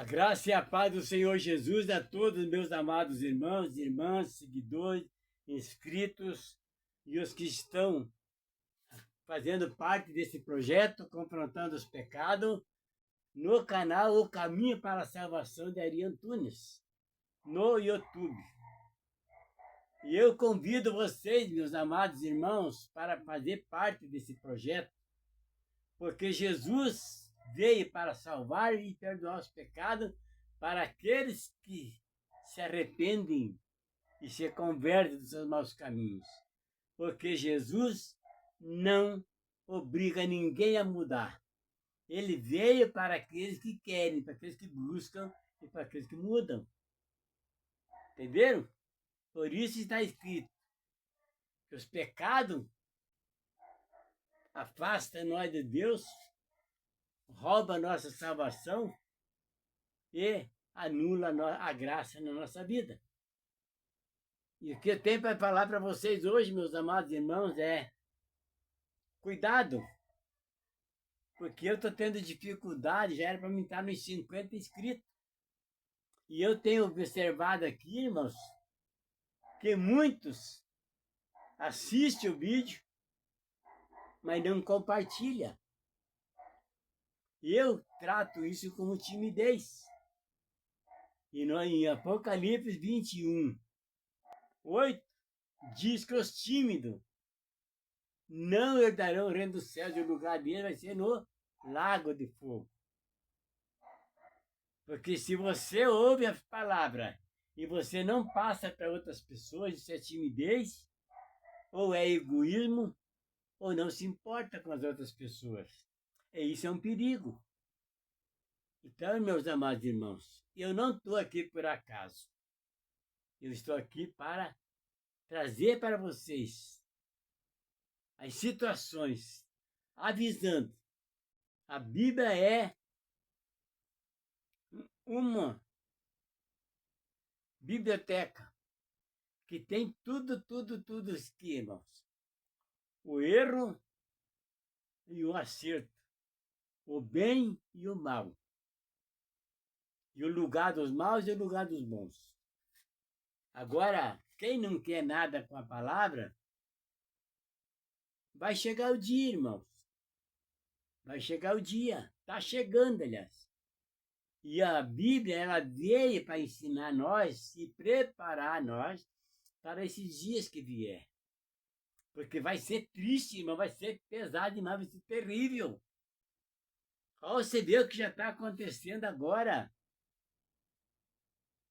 A graça e a paz do Senhor Jesus a todos meus amados irmãos, irmãs, seguidores, inscritos e os que estão fazendo parte desse projeto, confrontando os pecados, no canal O Caminho para a Salvação de Ari Antunes, no YouTube. E eu convido vocês, meus amados irmãos, para fazer parte desse projeto, porque Jesus veio para salvar e perdoar os pecados para aqueles que se arrependem e se convertem dos seus maus caminhos. Porque Jesus não obriga ninguém a mudar. Ele veio para aqueles que querem, para aqueles que buscam e para aqueles que mudam. Entenderam? Por isso está escrito que os pecados afastam nós de Deus, roubam a nossa salvação e anula a graça na nossa vida. E o que eu tenho para falar para vocês hoje, meus amados irmãos, é cuidado, porque eu estou tendo dificuldade, já era para mim estar nos 50 inscritos. E eu tenho observado aqui, irmãos, que muitos assistem o vídeo, mas não compartilham. Eu trato isso como timidez. E em Apocalipse 21, 8, diz que os tímidos não herdarão o reino dos céus, e o lugar deles vai ser no lago de fogo. Porque se você ouve as palavras e você não passa para outras pessoas, isso é timidez, ou é egoísmo, ou não se importa com as outras pessoas. E isso é um perigo. Então, meus amados irmãos, eu não estou aqui por acaso. Eu estou aqui para trazer para vocês as situações, avisando. A Bíblia é uma biblioteca que tem tudo aqui, irmãos. O erro e o acerto, o bem e o mal. E o lugar dos maus e o lugar dos bons. Agora, quem não quer nada com a palavra, vai chegar o dia, irmãos. Vai chegar o dia. Está chegando, aliás. E a Bíblia, ela veio para ensinar nós e preparar nós para esses dias que vier. Porque vai ser triste, irmão, vai ser pesado demais, vai ser terrível. Olha, você vê o que já está acontecendo agora.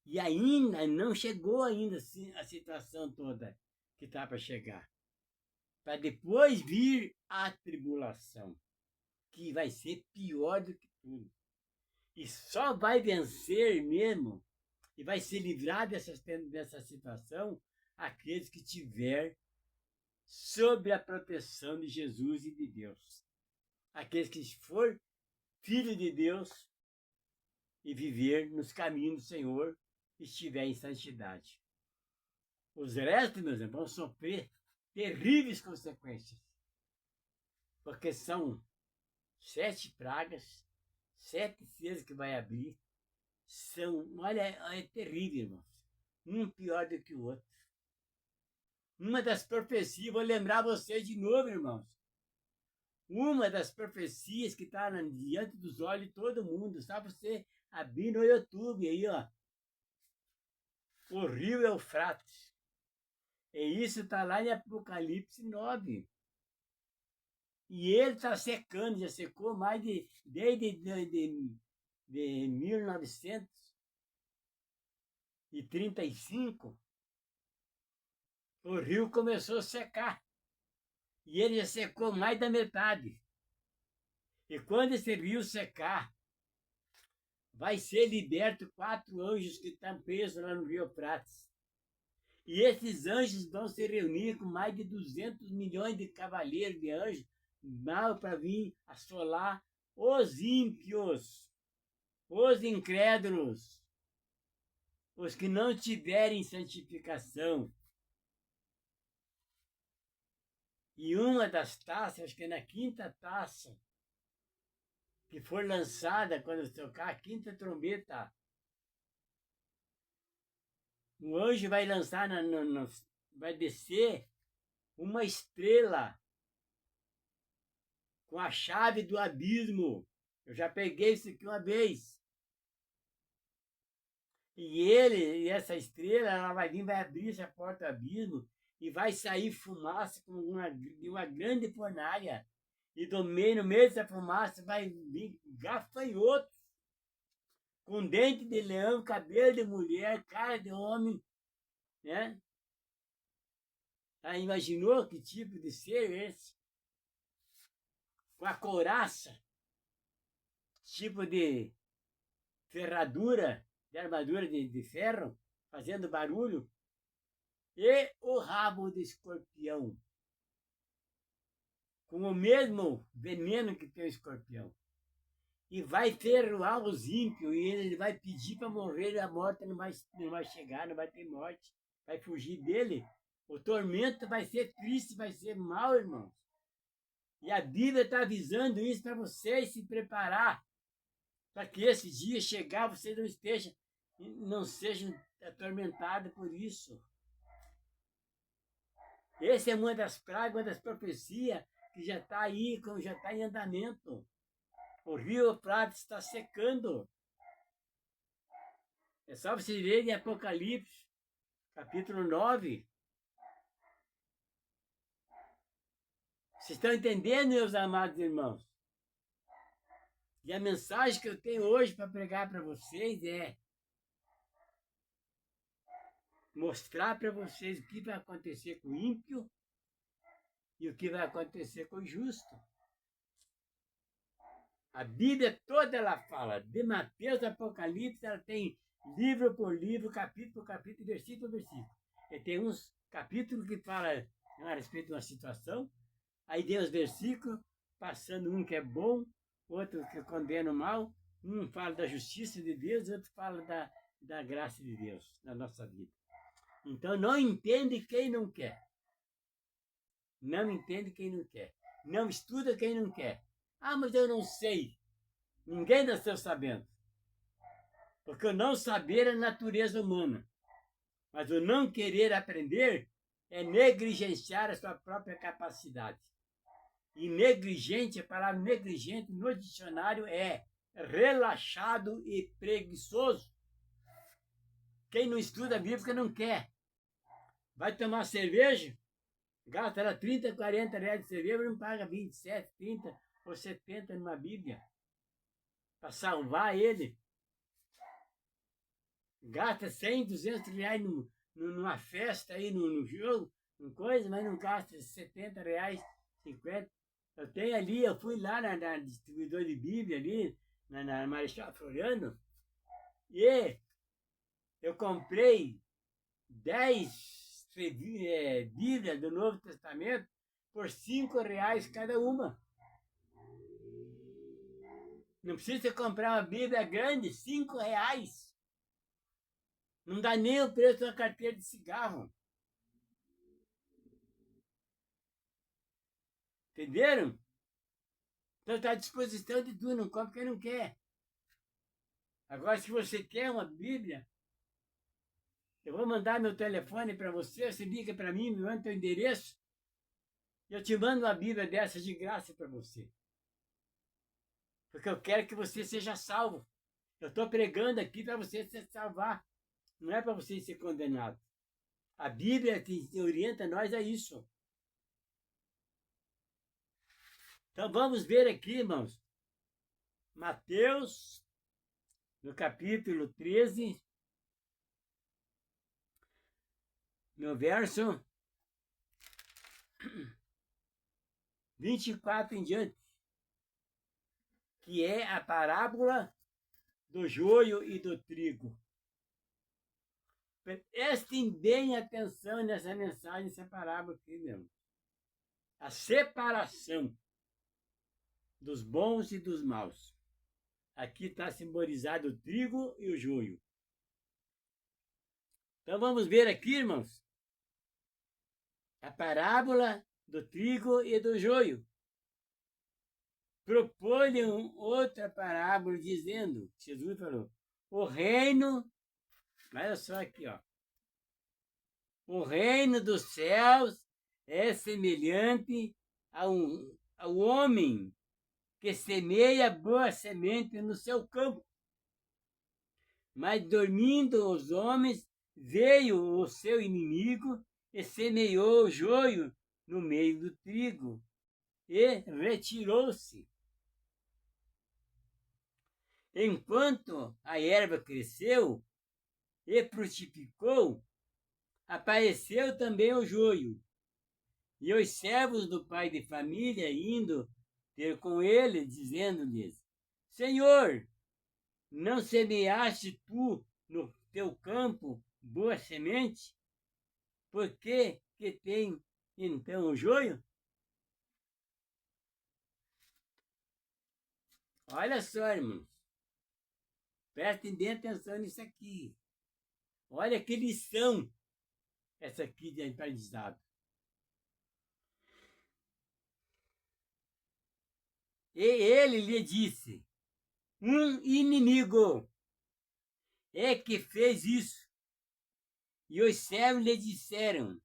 E ainda não chegou ainda a situação toda que está para chegar. Para depois vir a tribulação, que vai ser pior do que tudo. E só vai vencer mesmo, e vai se livrar dessa situação, aqueles que tiver sob a proteção de Jesus e de Deus. Aqueles que for filho de Deus e viver nos caminhos do Senhor e estiver em santidade. Os restos, meus irmãos, vão sofrer terríveis consequências, porque são 7 pragas, 7 selos que vai abrir. Olha, é terrível, irmãos. Um pior do que o outro. Uma das profecias, vou lembrar vocês de novo, irmãos. Uma das profecias que está diante dos olhos de todo mundo, só você abrir no YouTube aí, ó. O rio Eufrates. E isso está lá em Apocalipse 9. E ele está secando, já secou mais desde 1935. O rio começou a secar. E ele já secou mais da metade. E quando esse rio secar, vai ser liberto 4 anjos que estão presos lá no Rio Eufrates. E esses anjos vão se reunir com mais de 200 milhões de cavaleiros de anjos, mal para vir assolar os ímpios, os incrédulos, os que não tiverem santificação. E uma das taças, acho que é na 5ª taça, que for lançada quando tocar a quinta trombeta, o anjo vai lançar, vai descer uma estrela com a chave do abismo. Eu já peguei isso aqui uma vez. E essa estrela, ela vai vir, vai abrir essa porta do abismo e vai sair fumaça de uma grande fornalha. E no meio dessa fumaça vai vir gafanhotos com dente de leão, cabelo de mulher, cara de homem, né? Imaginou que tipo de ser esse? Com a couraça, tipo de ferradura, de armadura de ferro, fazendo barulho, e o rabo de escorpião, com o mesmo veneno que tem o escorpião. E vai ferroar os ímpios, e ele vai pedir para morrer, e a morte não vai chegar, não vai ter morte, vai fugir dele. O tormento vai ser triste, vai ser mal, irmãos. E a Bíblia está avisando isso para vocês se preparar, para que esse dia chegar, vocês não sejam atormentados por isso. Essa é uma das pragas, uma das profecias que já está aí, já está em andamento. O rio Eufrates está secando. É só vocês lerem em Apocalipse, capítulo 9. Vocês estão entendendo, meus amados irmãos? E a mensagem que eu tenho hoje para pregar para vocês é mostrar para vocês o que vai acontecer com o ímpio e o que vai acontecer com o justo. A Bíblia toda ela fala, de Mateus a Apocalipse, ela tem livro por livro, capítulo por capítulo, versículo por versículo. E tem uns capítulos que falam a respeito de uma situação, aí tem os versículos, passando um que é bom, outro que condena o mal, um fala da justiça de Deus, outro fala da graça de Deus na nossa vida. Então não entende quem não quer. Não entende quem não quer. Não estuda quem não quer. Ah, mas eu não sei. Ninguém nasceu sabendo. Porque o não saber é natureza humana. Mas o não querer aprender é negligenciar a sua própria capacidade. E negligente, a palavra negligente no dicionário é relaxado e preguiçoso. Quem não estuda a Bíblia porque não quer. Vai tomar cerveja? Gasta lá 30, 40 reais de cerveja, mas não paga 27, 30 ou 70 numa Bíblia. Para salvar ele. Gasta 100, 200 reais numa festa aí, no jogo, em coisa, mas não gasta 70 reais, 50. Eu tenho ali, eu fui lá na distribuidora de Bíblia ali, na Marechal Floriano, e eu comprei 10 Bíblias do Novo Testamento por 5 reais cada uma. Não precisa comprar uma Bíblia grande, 5 reais. Não dá nem o preço da carteira de cigarro. Entenderam? Então está à disposição de tudo, não compra quem não quer. Agora, se você quer uma Bíblia, eu vou mandar meu telefone para você liga para mim, me manda teu endereço, e eu te mando uma Bíblia dessa de graça para você. Porque eu quero que você seja salvo. Eu estou pregando aqui para você se salvar. Não é para você ser condenado. A Bíblia te orienta nós a isso. Então vamos ver aqui, irmãos. Mateus, no capítulo 13, no verso 24 em diante, que é a parábola do joio e do trigo. Prestem bem atenção nessa mensagem, nessa parábola aqui, meu. A separação dos bons e dos maus. Aqui está simbolizado o trigo e o joio. Então vamos ver aqui, irmãos, a parábola do trigo e do joio. propôs-lhe outra parábola, dizendo, Jesus falou, o reino, olha só aqui, ó, o reino dos céus é semelhante ao homem que semeia boa semente no seu campo. Mas dormindo os homens, veio o seu inimigo e semeou o joio no meio do trigo e retirou-se. Enquanto a erva cresceu e frutificou, apareceu também o joio. E os servos do pai de família, indo ter com ele, dizendo-lhes, Senhor, não semeaste tu no teu campo boa semente? Por que tem então o joio? Olha só, irmãos. Prestem bem atenção nisso aqui. Olha que lição essa aqui de aprendizado. E ele lhe disse, um inimigo é que fez isso. E os servos lhe disseram,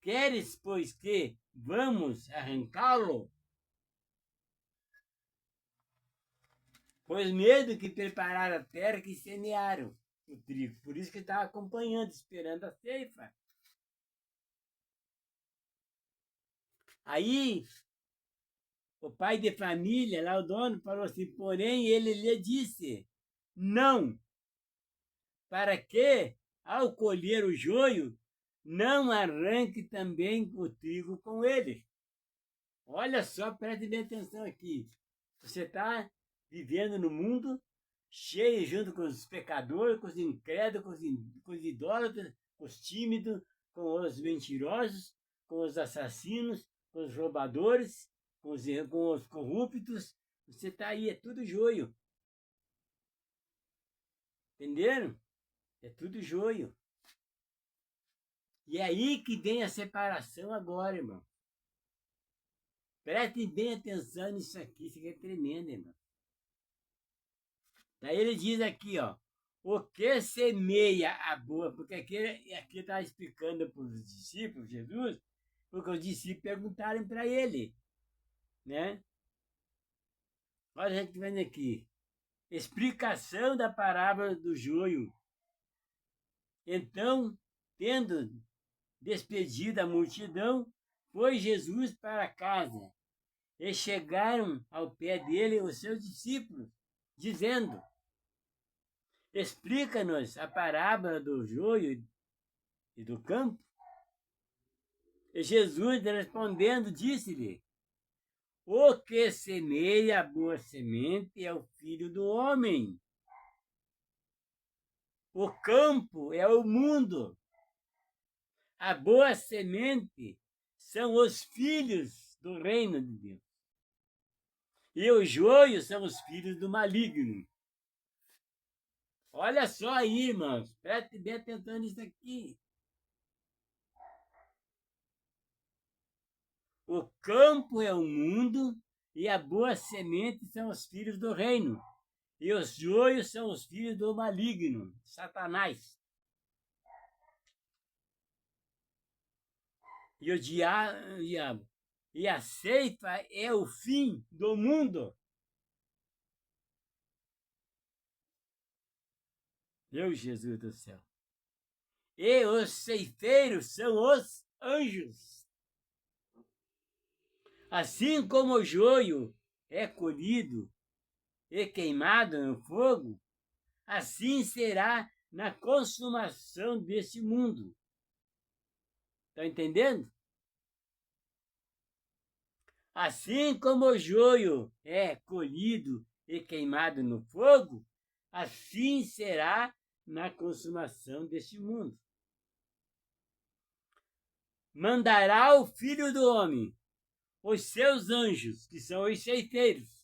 queres, pois, que vamos arrancá-lo? Pois medo que prepararam a terra que semearam o trigo. Por isso que estava acompanhando, esperando a ceifa. Aí, o pai de família, lá o dono, falou assim, porém ele lhe disse, não, para que, ao colher o joio, não arranque também o trigo com ele. Olha só, preste bem atenção aqui. Você está vivendo no mundo cheio junto com os pecadores, com os incrédulos, com os idólatras, com os tímidos, com os mentirosos, com os assassinos, com os roubadores, com os corruptos. Você está aí, é tudo joio. Entenderam? É tudo joio. E é aí que vem a separação agora, irmão. Prestem bem atenção nisso aqui, isso aqui é tremendo, irmão. Daí ele diz aqui, ó, o que semeia a boa, porque aqui está explicando para os discípulos, Jesus, porque os discípulos perguntaram para ele, né? Olha a gente vendo aqui, explicação da parábola do joio. Então, tendo despedido a multidão, foi Jesus para casa, e chegaram ao pé dele os seus discípulos, dizendo, explica-nos a parábola do joio e do campo. E Jesus, respondendo, disse-lhe, o que semeia a boa semente é o Filho do Homem. O campo é o mundo. A boa semente são os filhos do reino de Deus. E o joio são os filhos do maligno. Olha só aí, irmãos. Preste bem atenção nisso aqui. O campo é o mundo e a boa semente são os filhos do reino. E os joios são os filhos do maligno, Satanás. E o diabo. E a ceifa é o fim do mundo. Meu Jesus do céu. E os ceifeiros são os anjos. Assim como o joio é colhido e queimado no fogo, assim será na consumação deste mundo. Está entendendo? Assim como o joio é colhido e queimado no fogo, assim será na consumação deste mundo. Mandará o Filho do Homem os seus anjos, que são os ceifeiros,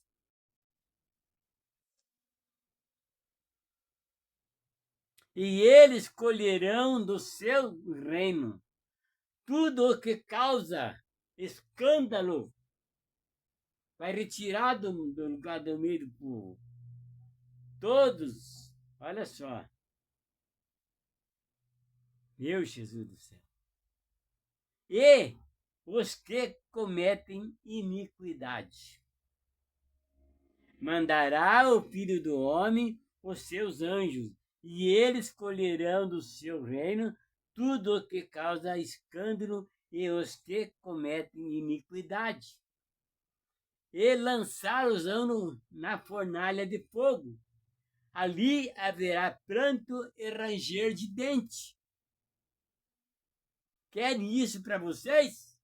e eles colherão do seu reino tudo o que causa escândalo vai retirar do lugar do meio do povo. Todos, olha só. Meu Jesus do céu. E os que cometem iniquidade. Mandará o Filho do Homem os seus anjos, e eles colherão do seu reino tudo o que causa escândalo e os que cometem iniquidade. E lançá-los-ão na fornalha de fogo. Ali haverá pranto e ranger de dente. Querem isso para vocês?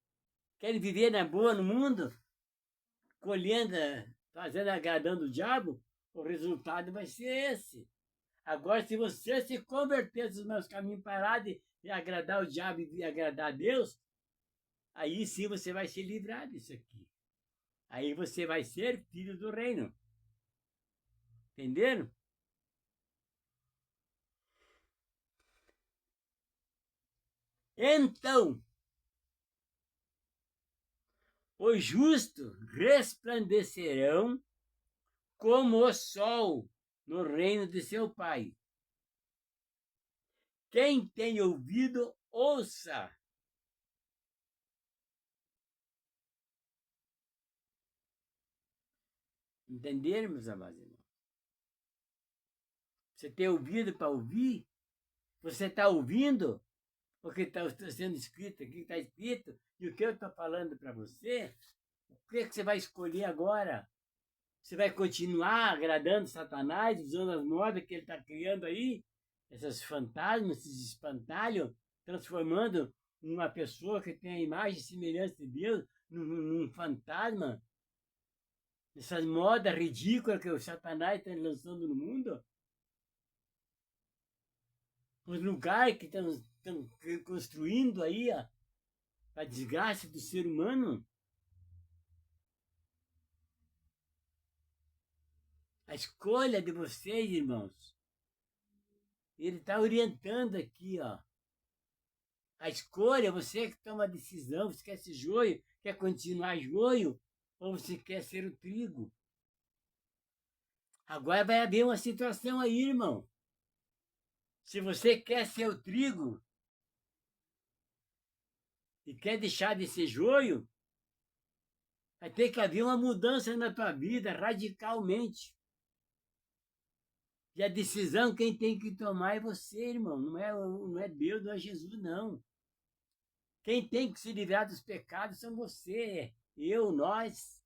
Querem viver na boa no mundo? Colhendo, fazendo, agradando o diabo? O resultado vai ser esse. Agora, se você se converter dos meus caminhos, parar de agradar o diabo e agradar a Deus, aí sim você vai se livrar disso aqui. Aí você vai ser filho do reino. Entenderam? Então, os justos resplandecerão como o sol no reino de seu Pai. Quem tem ouvido, ouça. Entenderam, meus amados irmãos? Você tem ouvido para ouvir? Você está ouvindo? Porque está sendo escrito aqui, está escrito, e o que eu estou falando para você, o que você vai escolher agora? Você vai continuar agradando Satanás, usando as modas que ele está criando aí, esses fantasmas, esses espantalhos, transformando uma pessoa que tem a imagem e semelhança de Deus num fantasma? Essas modas ridículas que o Satanás está lançando no mundo? Os lugares que estão construindo aí a desgraça do ser humano? A escolha de vocês, irmãos. Ele está orientando aqui, ó. A escolha, você que toma a decisão, você quer ser joio, quer continuar joio, ou você quer ser o trigo. Agora vai haver uma situação aí, irmão. Se você quer ser o trigo e quer deixar de ser joio, vai ter que haver uma mudança na tua vida radicalmente. E a decisão quem tem que tomar é você, irmão. Não é Deus, não é Jesus, não. Quem tem que se livrar dos pecados são você, eu, nós.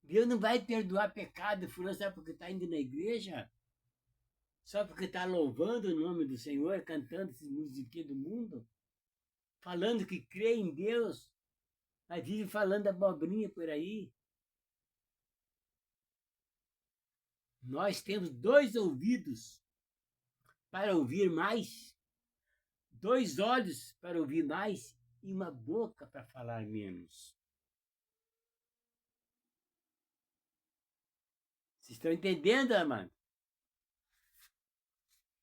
Deus não vai perdoar pecado, fulano, só porque está indo na igreja? Só porque está louvando o nome do Senhor, cantando esse musiquinho do mundo? Falando que crê em Deus, mas vive falando abobrinha por aí? Nós temos 2 ouvidos para ouvir mais, 2 olhos para ouvir mais e uma boca para falar menos. Vocês estão entendendo, amado?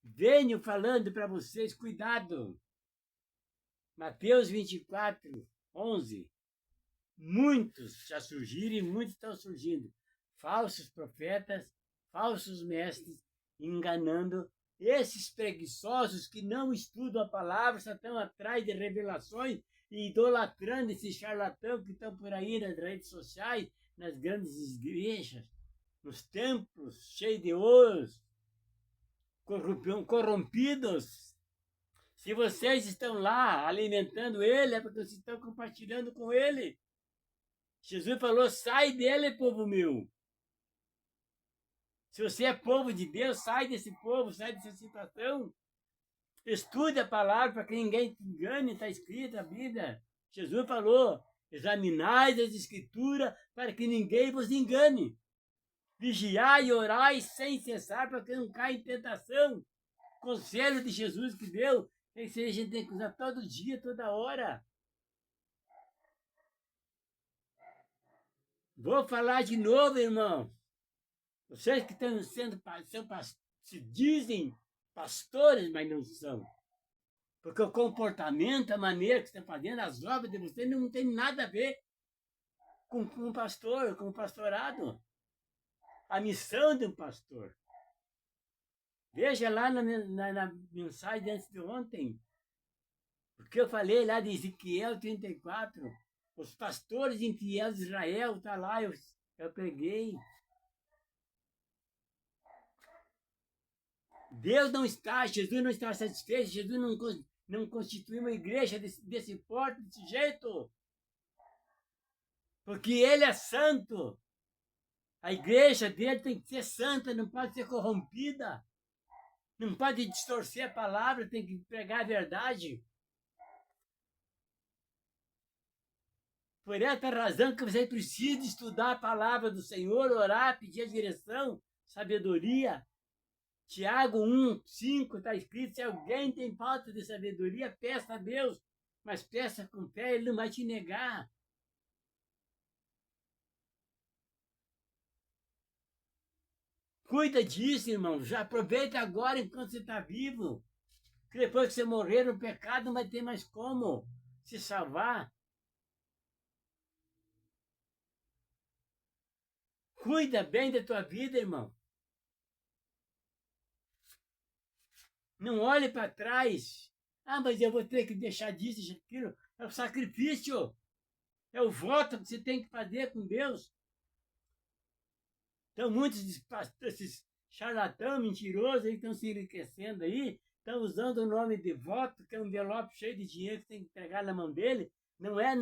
Venho falando para vocês, cuidado. Mateus 24, 11. Muitos já surgiram e muitos estão surgindo. Falsos profetas, falsos mestres, enganando esses preguiçosos que não estudam a palavra, só estão atrás de revelações e idolatrando esses charlatãos que estão por aí nas redes sociais, nas grandes igrejas, nos templos cheios de ouros, corrompidos. Se vocês estão lá alimentando ele, é porque vocês estão compartilhando com ele. Jesus falou, sai dele, povo meu. Se você é povo de Deus, sai desse povo, sai dessa situação. Estude a palavra para que ninguém te engane, está escrito na Bíblia. Jesus falou, examinai as escrituras para que ninguém vos engane. Vigiai e orai sem cessar para que não caia em tentação. Conselho de Jesus que deu, esse a gente tem que usar todo dia, toda hora. Vou falar de novo, irmão. Vocês que estão se dizem pastores, mas não são. Porque o comportamento, a maneira que estão fazendo, as obras de vocês não tem nada a ver. com um pastor, com um pastorado. A missão de um pastor. Veja lá na mensagem antes de ontem, porque eu falei lá de Ezequiel 34, os pastores infiéis de Israel, está lá, eu preguei. Deus não está, Jesus não está satisfeito, Jesus não constituiu uma igreja desse porte, desse jeito. Porque ele é santo. A igreja dele tem que ser santa, não pode ser corrompida. Não pode distorcer a palavra, tem que pregar a verdade. Por essa razão que você precisa estudar a palavra do Senhor, orar, pedir a direção, sabedoria. Tiago 1:5 está escrito, se alguém tem falta de sabedoria, peça a Deus, mas peça com fé, ele não vai te negar. Cuida disso, irmão. Já aproveita agora enquanto você está vivo. Que depois que você morrer no pecado, não vai ter mais como se salvar. Cuida bem da tua vida, irmão. Não olhe para trás. Ah, mas eu vou ter que deixar disso e aquilo. É o sacrifício. É o voto que você tem que fazer com Deus. Então, muitos desses charlatãos mentirosos aí estão se enriquecendo aí, estão usando o nome de voto, que é um envelope cheio de dinheiro que tem que entregar na mão dele. Não é